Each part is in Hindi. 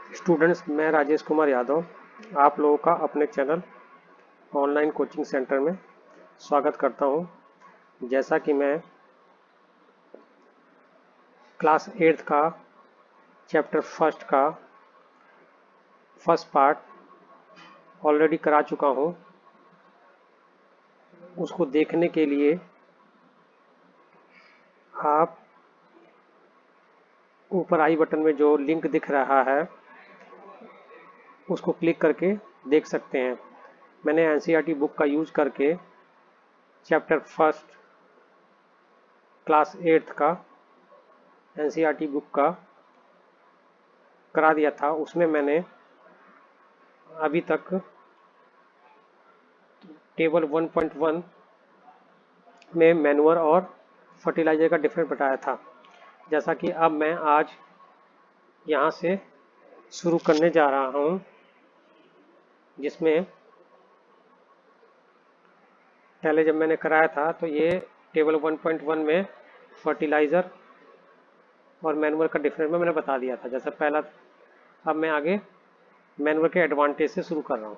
स्टूडेंट्स, मैं राजेश कुमार यादव आप लोगों का अपने चैनल ऑनलाइन कोचिंग सेंटर में स्वागत करता हूं। जैसा कि मैं क्लास 8 का चैप्टर फर्स्ट का फर्स्ट पार्ट ऑलरेडी करा चुका हूं, उसको देखने के लिए आप ऊपर आई बटन में जो लिंक दिख रहा है उसको क्लिक करके देख सकते हैं। मैंने एनसीईआरटी बुक का यूज करके चैप्टर फर्स्ट क्लास 8 का एनसीईआरटी बुक का करा दिया था। उसमें मैंने अभी तक टेबल 1.1 में मैन्योर और फर्टिलाइजर का डिफरेंस बताया था। जैसा कि अब मैं आज यहाँ से शुरू करने जा रहा हूँ, जिसमें पहले जब मैंने कराया था तो ये टेबल 1.1 में फर्टिलाइजर और मैन्योर का डिफरेंस में मैंने बता दिया था। जैसा पहला, अब मैं आगे मैन्योर के एडवांटेज से शुरू कर रहा हूँ।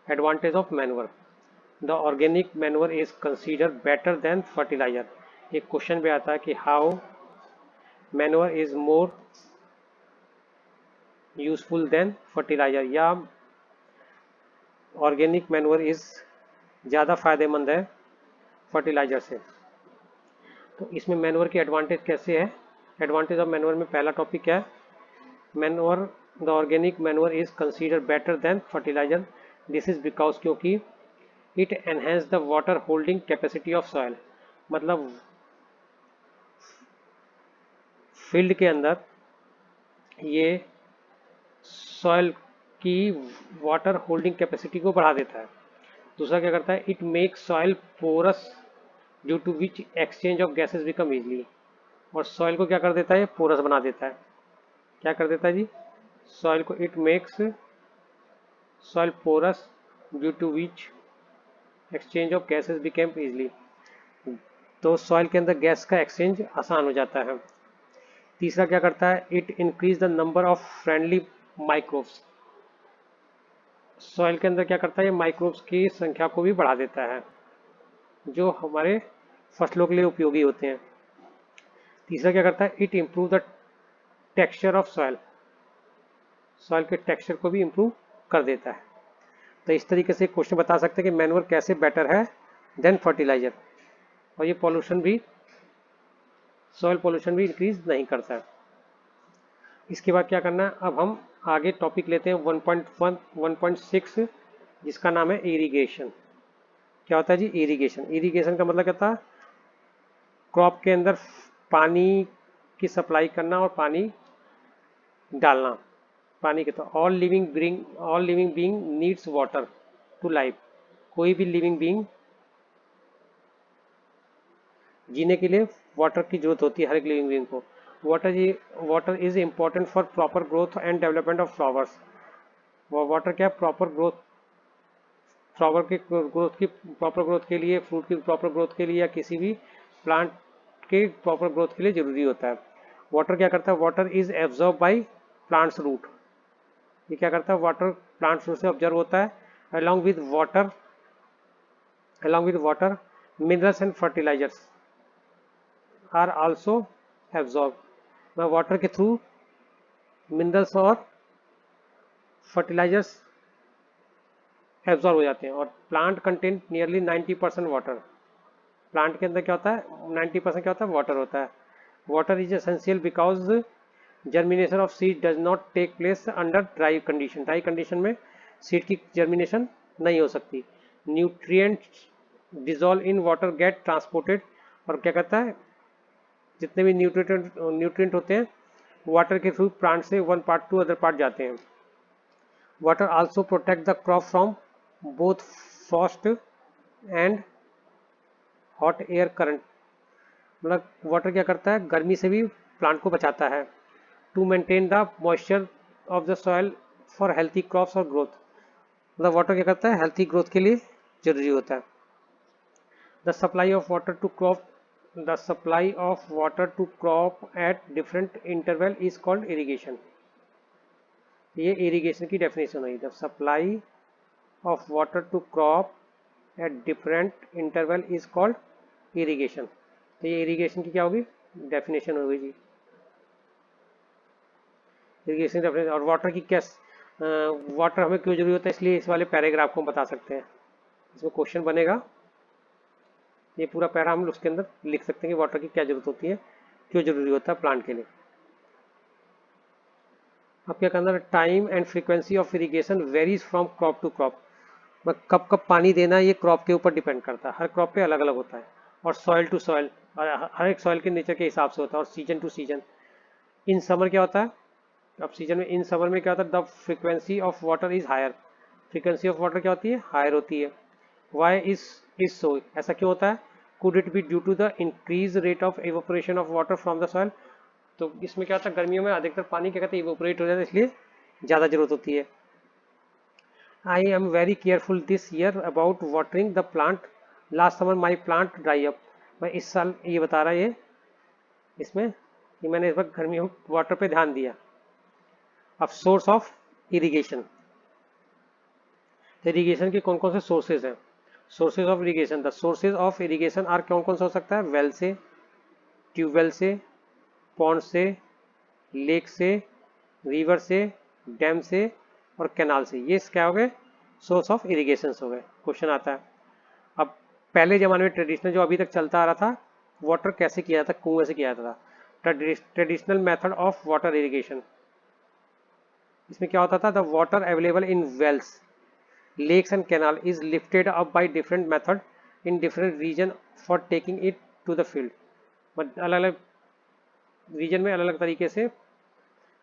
Advantage of manure: the organic manure is consider better than fertiliser. एक क्वेश्चन भी आता है कि how manure is more useful than fertiliser, या ऑर्गेनिक मैन्योर इज ज़्यादा फायदेमंद है फर्टिलाइजर से। तो इसमें मैन्योर की एडवांटेज कैसे है? एडवांटेज ऑफ मैन्योर में पहला टॉपिक क्या है? Manure, the organic manure is consider better than fertiliser. This is because क्योंकि it enhance the water holding capacity of soil. मतलब फील्ड के अंदर ये सॉइल की वाटर होल्डिंग कैपेसिटी को बढ़ा देता है। दूसरा क्या करता है? It makes soil porous due to which exchange of gases become easily. और सॉइल को क्या कर देता है? ये पोरस बना देता है। क्या कर देता है जी? सॉइल को it makes soil porous due to which exchange of gases become easily. तो सॉइल के अंदर गैस का एक्सचेंज आसान हो जाता है। तीसरा क्या करता है? It increase the number of friendly microbes. Soil के अंदर क्या करता है? ये माइक्रोब्स की संख्या को भी बढ़ा देता है जो हमारे फसलों के लिए उपयोगी होते हैं। तीसरा क्या करता है? It improve the texture of soil. Soil के टेक्सचर को भी इम्प्रूव कर देता है। तो इस तरीके से क्वेश्चन बता सकते हैं कि मैन्योर कैसे बेटर है देन फर्टिलाइजर। और ये पॉल्यूशन भी, सॉइल पॉल्यूशन भी इंक्रीज नहीं करता है। इसके बाद क्या करना है? अब हम आगे टॉपिक लेते हैं 1.1 1.6, जिसका नाम है इरिगेशन। क्या होता है जी? इरिगेशन। इरिगेशन का मतलब क्या था? क्रॉप के अंदर पानी की सप्लाई करना और पानी डालना। पानी के तो all living being needs water to life. कोई भी लिविंग बीइंग जीने के लिए वाटर की जरूरत होती है, हर एक लिविंग बीइंग को। Water is important for proper growth and development of flowers. Water क्या? प्रॉपर ग्रोथ, फ्लावर के ग्रोथ की प्रॉपर ग्रोथ के लिए, फ्रूट की प्रॉपर ग्रोथ के लिए, या किसी भी प्लांट के प्रॉपर ग्रोथ के लिए जरूरी होता है। वाटर क्या करता है? Water is absorb by plants root. ये क्या करता है? वाटर प्लांट्स रूट से ऑब्जर्व होता है। along with water minerals and fertilizers are also absorbed। Water के थ्रू मिनरल्स और फर्टिलाइजर्स एब्जॉर्ब हो जाते हैं। और plant content nearly 90% water. Plant के अंदर क्या होता है? 90% क्या होता है? वाटर होता है। Water is essential because germination of seed does not take place under dry condition. Dry condition में सीड की जर्मिनेशन नहीं हो सकती। Nutrients dissolve in water get transported. और क्या कहता है? जितने भी न्यूट्रिएंट होते हैं वाटर के थ्रू प्लांट से one part two other part जाते हैं। Water also protect the crop from both Frost and hot air current. मतलब वाटर क्या करता है? गर्मी से भी प्लांट को बचाता है। To maintain the moisture of the soil for healthy crops और ग्रोथ। मतलब वाटर क्या करता है? हेल्थी ग्रोथ के लिए जरूरी होता है। The supply of water to crop at different interval is called irrigation. ये इरिगेशन की डेफिनेशन हुई, the supply of water to crop at different interval is called irrigation. तो ये इरिगेशन की क्या होगी, डेफिनेशन होगी जी, इरिगेशन डेफिनेशन। और वाटर की क्या, वाटर हमें क्यों जरूरी होता है, इसलिए इस वाले पैराग्राफ को हम बता सकते हैं, इसमें क्वेश्चन बनेगा, ये पूरा पैरा हम उसके अंदर लिख सकते हैं कि वाटर की क्या जरूरत होती है, क्यों जरूरी होता है प्लांट के लिए। अब क्या करना है, time and frequency of irrigation varies from crop to crop. कब कब पानी देना ये क्रॉप के ऊपर डिपेंड करता है, हर क्रॉप पे अलग अलग होता है, और सॉइल टू सॉइल, हर एक सॉइल के नेचर के हिसाब से होता है, और season two season. In summer क्या होता है, अब सीजन में, इन समर में क्या होता है, the frequency of water is higher, frequency of water क्या होती है, हायर होती है। वाई इज सो, ऐसा क्यों होता है, could it be due to the increase rate of evaporation of water from the soil. तो इसमें क्या होता है, गर्मियों में अधिकतर पानी क्या कहते हैं, इवोपरेट हो जाता है, इसलिए ज़्यादा जरूरत होती है। I am very careful this year about watering the plant, last summer my plant dry up. मैं इस साल ये बता रहा है ये इसमें कि मैंने इस वक्त गर्मियों वाटर पे ध्यान दिया। अब सोर्स ऑफ इरिगेशन, इरिगेशन के कौन कौन से सोर्सेज हैं, sources of irrigation, the sources of irrigation are, कौन कौन सा हो सकता है, वेल से, ट्यूबवेल से, पॉन्ड से, लेक से, रिवर से, डैम से और कैनाल से, ये क्या हो गए, सोर्स ऑफ इरिगेशन हो गए। क्वेश्चन आता है, अब पहले जमाने में ट्रेडिशनल जो अभी तक चलता आ रहा था, वाटर कैसे किया जाता, कुएं से किया जाता था, traditional method of water irrigation. इसमें क्या होता था, the water available in wells, lakes and canal is lifted up by different method in different region for taking it to the field। अलग अलग रीजन में अलग अलग तरीके से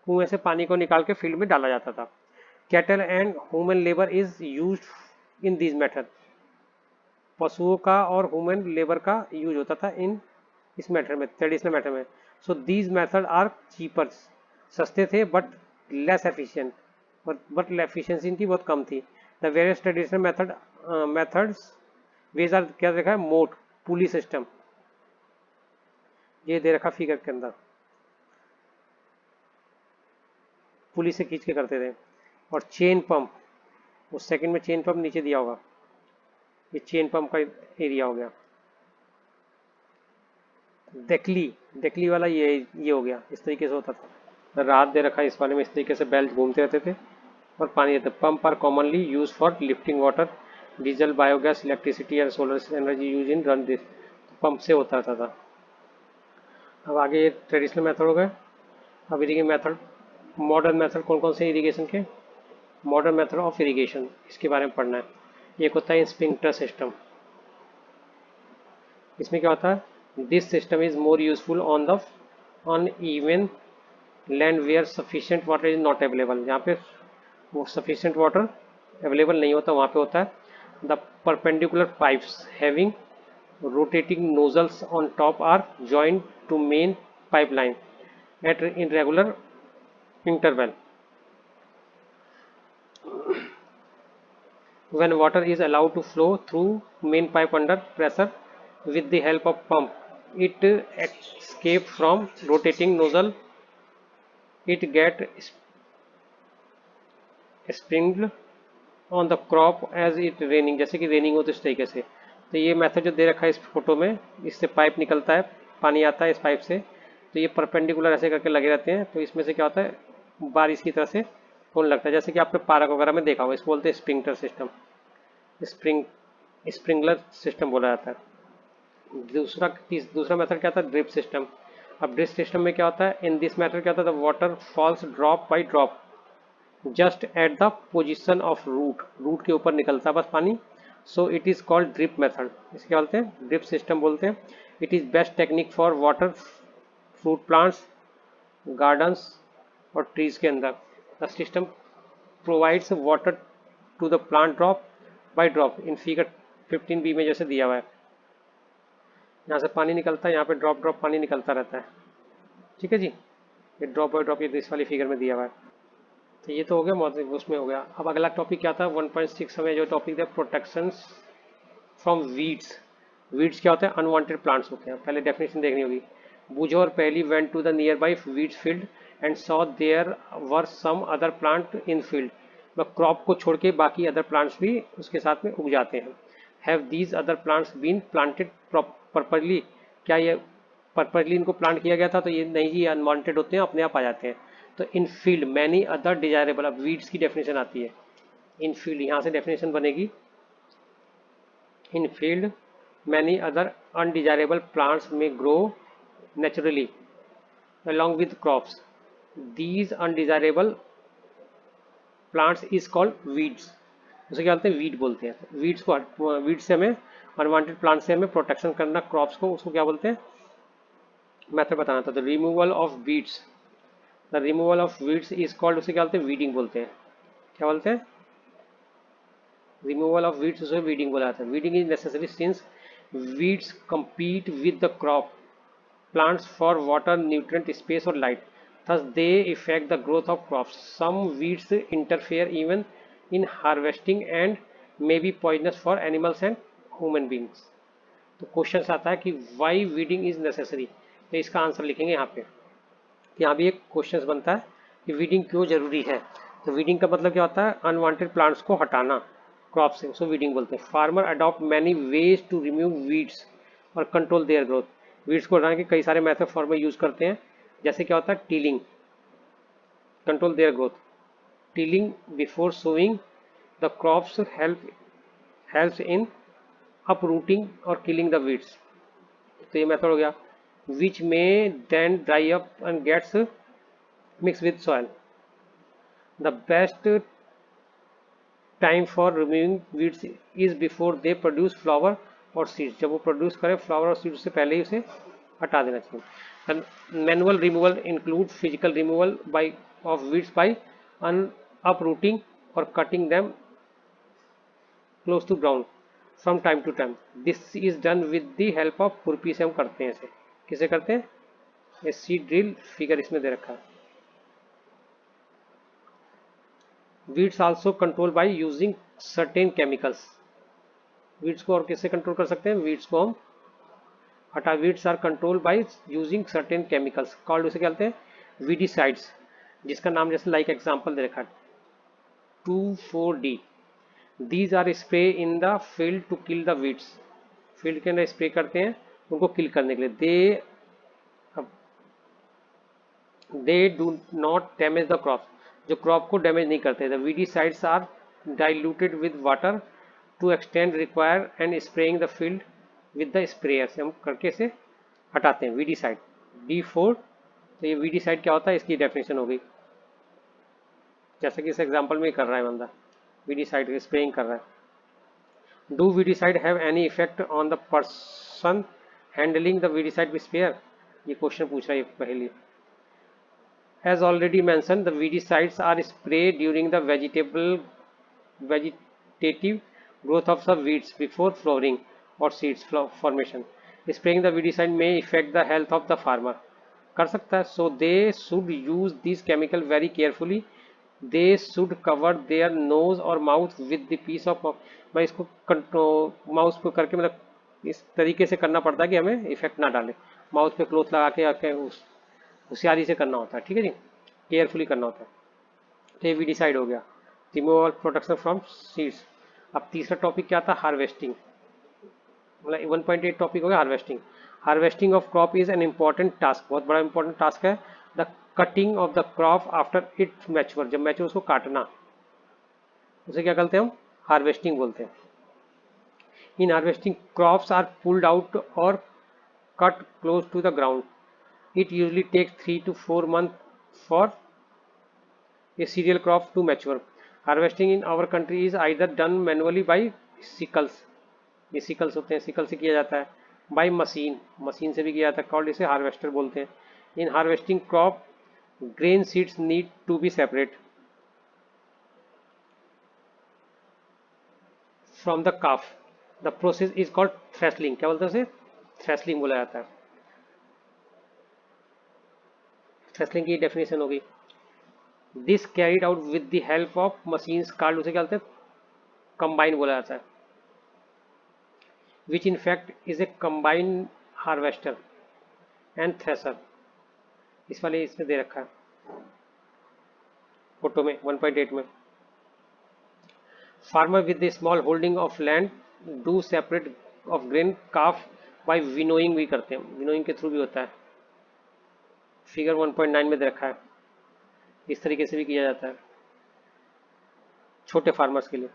कुएं से पानी को निकाल के फील्ड में डाला जाता था। Cattle and human labour is used in this method, पशुओं का और ह्यूमन लेबर का यूज होता था इन इस मेथड में, ट्रेडिशनल मेथड में। So these method are cheaper, सस्ते थे but less efficient, but efficiency इनकी बहुत कम थी। The various traditional methods ways are, क्या देखा है, मोट, पुली सिस्टम, ये दे रखा फिगर के अंदर, पुली से खींच के करते थे। और चेन पंप, उस सेकंड में चेन पंप नीचे दिया होगा, ये चेन पंप का एरिया हो गया। डेकली वाला ये हो गया, इस तरीके से होता था। रात दे रखा है इस वाले में, इस तरीके से बेल्ट घूमते रहते थे और पानी देते। Pump are commonly use for lifting water, diesel, biogas, electricity and solar energy use in run this, pump से होता था। अब आगे ये ट्रेडिशनल मेथड हो गए। अब इरिगेशन मेथड, मॉडर्न मेथड कौन कौन से इरिगेशन के, मॉडर्न मेथड ऑफ इरिगेशन, इसके बारे में पढ़ना है। एक होता है स्प्रिंकलर सिस्टम, इसमें क्या होता है, this system is more useful on even land where sufficient water is not available, जहाँ पे वो सफिशिएंट वाटर अवेलेबल नहीं होता वहाँ पे होता है। The perpendicular pipes having rotating nozzles on top are joined to main pipeline at irregular interval. When water is allowed to flow through main pipe under pressure with the help of pump, it escape from rotating nozzle, it get sprinkled on the crop as it raining, जैसे कि रेनिंग हो तो इस तरीके से। तो ये मेथड जो दे रखा है इस फोटो में, इससे पाइप निकलता है, पानी आता है इस पाइप से, तो ये परपेंडिकुलर ऐसे करके लगे रहते हैं, तो इसमें से क्या होता है, बारिश की तरह से होने लगता है, जैसे कि आपने पार्क वगैरह में देखा होगा, इसको बोलते हैं स्प्रिंकलर सिस्टम, स्प्रिंकलर सिस्टम बोला जाता है। दूसरा मेथड क्या था, ड्रिप सिस्टम। अब ड्रिप सिस्टम में क्या होता है, इन दिस मेथड क्या होता है, water falls drop by drop just at the position of root के ऊपर निकलता है बस पानी। So it is called drip method, इसे क्या बोलते हैं, ड्रिप सिस्टम बोलते हैं। It is best technique for water fruit plants, gardens और ट्रीज के अंदर। The system provides water to the plant drop by drop in figure 15b में जैसे दिया हुआ है, यहाँ से पानी निकलता है, यहाँ पे ड्रॉप ड्रॉप पानी निकलता रहता है, ठीक है जी। ये ड्रॉप बाई ड्रॉप ये इस वाली फिगर में दिया हुआ है। तो ये तो हो गया, उसमें हो गया। अब अगला टॉपिक क्या था, 1.6 में जो टॉपिक था, प्रोटेक्शन फ्रॉम वीड्स। वीड्स क्या होते हैं, अनवांटेड प्लांट्स होते हैं, पहले डेफिनेशन देखनी होगी। बूझो और Paheli went to the nearby weeds field and saw there were some other plant in field, crop को छोड़ के बाकी अदर प्लांट्स भी उसके साथ में उग जाते हैं। Have these other plants been planted purposely, क्या ये पर्पजली इनको प्लांट किया गया था? तो ये नहीं जी, अनवांटेड होते हैं, अपने आप आ जाते हैं। तो in field many other desirable, अब वीड्स की डेफिनेशन आती है। इन फील्ड यहाँ से डेफिनेशन बनेगी, in field many other undesirable plants may grow naturally along with crops. These undesirable plants is called weeds. उसे क्या बोलते हैं? वीड बोलते हैं। वीड्स को, वीड से हमें, अनवांटेड प्लांट से हमें प्रोटेक्शन करना क्रॉप्स को, उसको क्या बोलते हैं? मेथड बताना था। The removal of weeds, the removal of weeds is called, उसे क्या बोलते हैं? वीडिंग बोलते हैं। क्या बोलते हैं? रिमूवल ऑफ वीड्स, उसे वीडिंग बोला जाता है। Weeding is necessary since weeds compete with the crop plants for water, nutrient, space or light. Thus they affect the growth of crops. Some weeds interfere even in harvesting and may be poisonous for animals and human beings. तो क्वेश्चन आता है कि why weeding is necessary, तो इसका आंसर लिखेंगे यहाँ पे। यहाँ भी एक क्वेश्चन बनता है कि वीडिंग क्यों जरूरी है। तो वीडिंग का मतलब क्या होता है? अनवांटेड प्लांट्स को हटाना क्रॉप से, उसको वीडिंग बोलते हैं। Farmer adopt many ways to remove weeds और कंट्रोल देयर ग्रोथ। वीड्स को हटाने के कई सारे मेथड फार्मर यूज करते हैं। जैसे क्या होता है? Tilling, control their growth. Tilling before sowing the crops helps in uprooting और किलिंग द वीड्स। तो ये मेथड हो गया। विच में then dry up and gets mix with soil. The best time for removing weeds is before they produce flower और सीड्स। जब वो प्रोड्यूस करें फ्लावर और सीड्स से पहले ही उसे हटा देना चाहिए। Manual removal include physical removal by of weeds by uprooting और cutting them close to ground from time to time. This is done with the help of khurpi से हम करते हैं। इसे किसे करते हैं? ये सीड ड्रिल फिगर इसमें दे रखा है। Weeds also control by using certain chemicals. Weeds को और किससे कंट्रोल कर सकते हैं? वीड्स को हम हटा, weeds are control by using certain chemicals called, उसे क्या कहते हैं? वीडीसाइड्स, जिसका नाम जैसे लाइक एग्जांपल दे रखा है 2,4-D। These are spray in the field to kill the weeds. Field के अंदर स्प्रे करते हैं उनको किल करने के लिए। They do not damage the crop, जो क्रॉप को डैमेज नहीं करते। The weedicides are diluted with water to extend require and spraying the field with the sprayer से हम करके इसे हटाते हैं। Weedicide D4। तो ये वीडीसाइड क्या होता है? इसकी डेफिनेशन हो गई, जैसे कि इस एग्जांपल में कर रहा है बंदा, वीडीसाइड स्प्रेइंग कर रहा है। Do weedicide have any effect on the person handling the weedicide with sprayer? ये क्वेश्चन पूछ रहा है पहले। As already mentioned, the weedicides are sprayed during the vegetative growth of the weeds before flowering or seeds formation. Spraying the weedicide may affect the health of the farmer. कर सकता है। So they should use this chemical very carefully. They should cover their nose or mouth with the piece of, मैं इसको माउथ पे करके, मतलब इस तरीके से करना पड़ता है कि हमें इफेक्ट ना डाले। माउथ पे क्लोथ लगा के होशियारी से करना होता है, ठीक है जी, केयरफुली करना होता है। तो ये वीडीसाइड हो गया, रिमूवल प्रोटेक्शन फ्रॉम सीड्स। अब तीसरा टॉपिक क्या था? हार्वेस्टिंग। मतलब 1.8 टॉपिक हो गया harvesting. Harvesting of crop is an important task, बहुत बड़ा इंपॉर्टेंट टास्क है। The cutting of the crop after it mature, जब मैच्योर उसको काटना, उसे क्या कहते हैं हम? हार्वेस्टिंग बोलते हैं। In harvesting crops are pulled out और cut close to the ground. It usually takes 3 to 4 months for a cereal crop to mature. Harvesting in our country is either done manually by sickles, ये sickles होते हैं, sickle से किया जाता है, by machine से भी किया जाता है, called इसे harvester बोलते हैं। In harvesting crop, grain seeds need to be separate from the calf. The process is called thresling। क्या बोलते हैं उसे? थ्रेसलिंग बोला जाता है। थ्रेसलिंग की डेफिनेशन हो गई। This carried out with the help of machines called, उसे क्या बोलते हैं? कंबाइन बोला जाता है। Which in fact is a combine harvester and thresher. इस वाले इसमें दे रखा है। फोटो में 1.8 में। Farmer with the small holding of land do separate of grain chaff by winnowing भी करते हैं, विनोइंग के थ्रू भी होता है। फिगर 1.9 में दे रखा है, इस तरीके से भी किया जाता है छोटे फार्मर्स के लिए।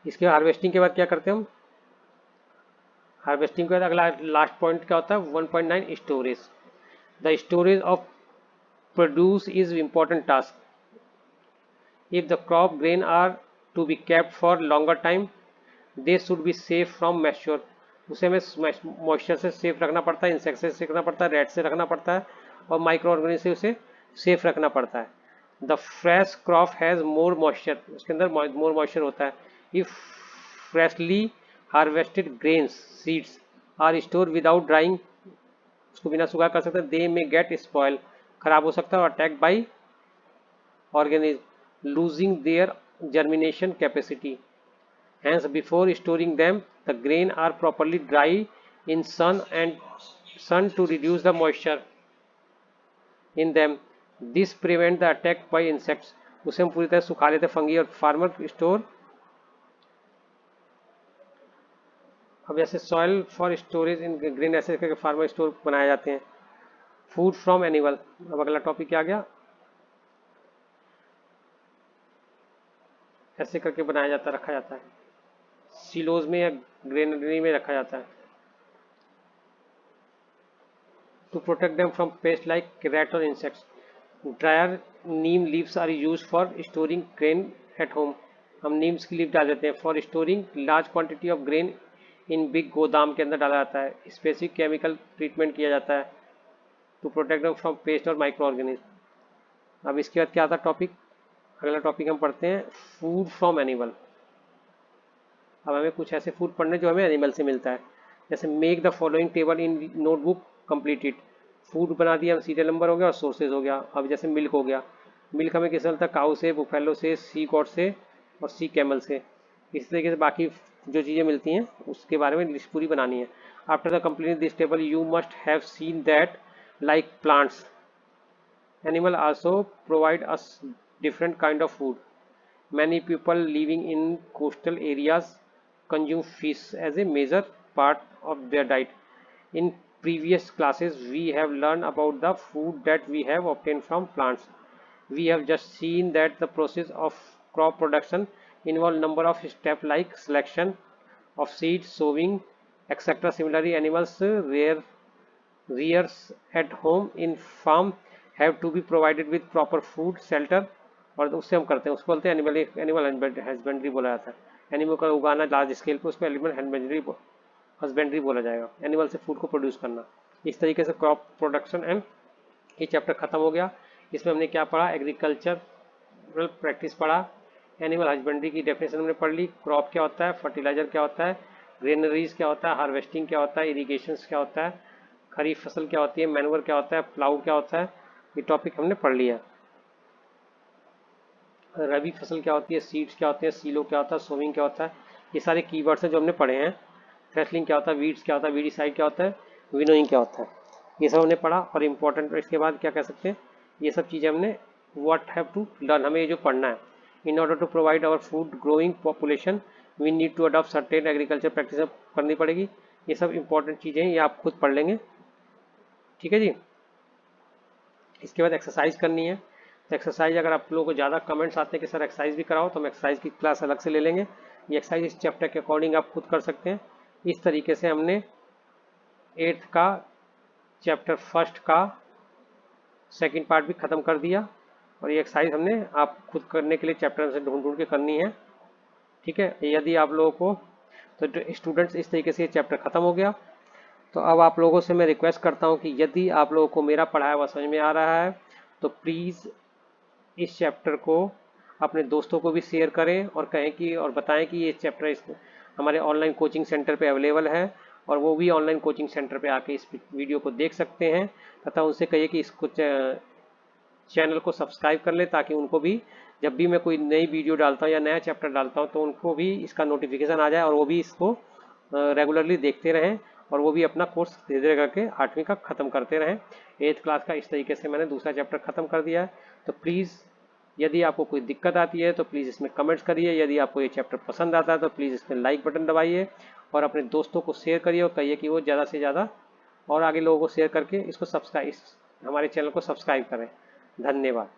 इसके हार्वेस्टिंग के बाद क्या करते हैं हम, हार्वेस्टिंग के बाद अगला लास्ट पॉइंट क्या होता है 1.9 storage. The storage of produce is important task. If the crop grain are to be kept for longer time they should be safe from moisture. उसे हमें मॉइस्चर से सेफ रखना पड़ता है, इंसेक्ट से सेफ रखना पड़ता है, रेट से रखना पड़ता है और माइक्रो ऑर्गेनिज्म से उसे सेफ रखना पड़ता है। The fresh crop has more moisture, उसके अंदर मोर मॉइस्चर होता है। If freshly harvested grains seeds are store without drying, उसको बिना सुखा कर सकते हैं, दे में गेट स्पॉयल, खराब हो सकता है और attack by organism losing their germination capacity. Hence, before storing them, the grain are properly dry in sun to reduce the moisture in them. This prevent the attack by insects. उसे हम पूरी तरह सुखा लेते फंगी और फार्मर स्टोर। अब जैसे soil for storage in grain ऐसे करके फार्मर स्टोर बनाए जाते हैं। फूड फ्रॉम एनिमल, अब अगला टॉपिक क्या आ गया, ऐसे करके बनाया जाता रखा जाता है, सिलोज में या ग्रेनरी में रखा जाता है। To protect them from pest like rat और insects, drier neem leaves are use for storing grain at home. हम नीम्स की लीव डाल देते हैं for storing large quantity of grain in big godam के अंदर डाला जाता है। स्पेसिफिक केमिकल ट्रीटमेंट किया जाता है to protect them from pest और माइक्रो ऑर्गेनिज्म। अब इसके बाद क्या आता है टॉपिक, अगला टॉपिक हम पढ़ते हैं फूड फ्रॉम एनिमल। अब हमें कुछ ऐसे फूड पढ़ने जो हमें एनिमल से मिलता है। जैसे make the following table in notebook completed. Food बना दिया, हम सीरियल नंबर हो गया और सोर्सेज हो गया। अब जैसे मिल्क हो गया, मिल्क हमें किससे मिलता है, काऊ से, बुफेलो से, सी गॉट से और सी कैमल से। इस तरीके से बाकी जो चीज़ें मिलती हैं उसके बारे में लिस्ट पूरी बनानी है। After the complete this table you must have seen that like plants animal also provide us different kind of food. Many people living in coastal areas consume fish as a major part of their diet. In previous classes, we have learned about the food that we have obtained from plants. We have just seen that the process of crop production involves number of steps like selection of seeds, sowing, etc. Similarly, animals rears at home in farm have to be provided with proper food, shelter, और उससे हम करते हैं, उसको बोलते हैं एनिमल हस्बेंड्री बोला जाता है। एनिमल का उगाना लार्ज स्केल पे, उसको एनिमल हस्बेंड्री बोला जाएगा। एनिमल से फूड को प्रोड्यूस करना। इस तरीके से क्रॉप प्रोडक्शन एंड ये चैप्टर खत्म हो गया। इसमें हमने क्या पढ़ा, एग्रीकल्चरल प्रैक्टिस पढ़ा, एनिमल हस्बेंड्री की डेफिनेशन हमने पढ़ ली, क्रॉप क्या होता है, फर्टिलाइजर क्या होता है, ग्रेनरीज क्या होता है, हार्वेस्टिंग क्या होता है, इरीगेशन क्या होता है, खरीफ फसल क्या होती है, मैनवर क्या होता है, प्लाऊ क्या होता है, ये टॉपिक हमने पढ़ लिया। रबी फसल क्या होती है, सीड्स क्या होते हैं, सीलो क्या होता है, सोविंग क्या होता है, ये सारे कीवर्ड्स हैं जो हमने पढ़े हैं। थ्रेशलिंग क्या होता है, वीड्स क्या होता है, वीडिसाइड क्या होता है, विनोइंग क्या होता है, ये सब हमने पढ़ा। और इम्पोर्टेंट इसके बाद क्या कह सकते हैं, ये सब चीज़ें हमने व्हाट हैव टू लर्न, हमें ये जो पढ़ना है। In order to provide our food growing population we need to adopt certain agriculture practice करनी पड़ेगी। ये सब इंपॉर्टेंट चीज़ें हैं, ये आप खुद पढ़ लेंगे, ठीक है जी। इसके बाद एक्सरसाइज करनी है। तो एक्सरसाइज अगर आप लोगों को ज़्यादा कमेंट्स आते हैं कि सर एक्सरसाइज भी कराओ, तो हम एक्सरसाइज की क्लास अलग से ले लेंगे। ये एक्सरसाइज इस चैप्टर के अकॉर्डिंग आप खुद कर सकते हैं। इस तरीके से हमने 8th का चैप्टर 1 का सेकंड पार्ट भी ख़त्म कर दिया। और ये एक्सरसाइज हमने आप खुद करने के लिए चैप्टर से ढूंढ ढूंढ के करनी है, ठीक है। यदि आप लोगों को तो स्टूडेंट्स इस तरीके से ये चैप्टर ख़त्म हो गया। तो अब आप लोगों से मैं रिक्वेस्ट करता हूँ कि यदि आप लोगों को मेरा पढ़ाया हुआ समझ में आ रहा है तो प्लीज़ इस चैप्टर को अपने दोस्तों को भी शेयर करें और कहें कि और बताएं कि ये चैप्टर हमारे ऑनलाइन कोचिंग सेंटर पे अवेलेबल है और वो भी ऑनलाइन कोचिंग सेंटर पे आके इस वीडियो को देख सकते हैं। तथा उनसे कहिए कि इसको चैनल को सब्सक्राइब कर ले ताकि उनको भी जब भी मैं कोई नई वीडियो डालता हूँ या नया चैप्टर डालता हूँ तो उनको भी इसका नोटिफिकेशन आ जाए और वो भी इसको रेगुलरली देखते रहें और वो भी अपना कोर्स धीरे धीरे करके 8वीं का ख़त्म करते रहें। 8th क्लास का इस तरीके से मैंने दूसरा चैप्टर ख़त्म कर दिया है। तो प्लीज़ यदि आपको कोई दिक्कत आती है तो प्लीज़ इसमें कमेंट्स करिए। यदि आपको ये चैप्टर पसंद आता है तो प्लीज़ इसमें लाइक बटन दबाइए और अपने दोस्तों को शेयर करिए और कहिए कि वो ज़्यादा से ज़्यादा और आगे लोगों को शेयर करके इसको सब्सक्राइब, हमारे चैनल को सब्सक्राइब करें। धन्यवाद।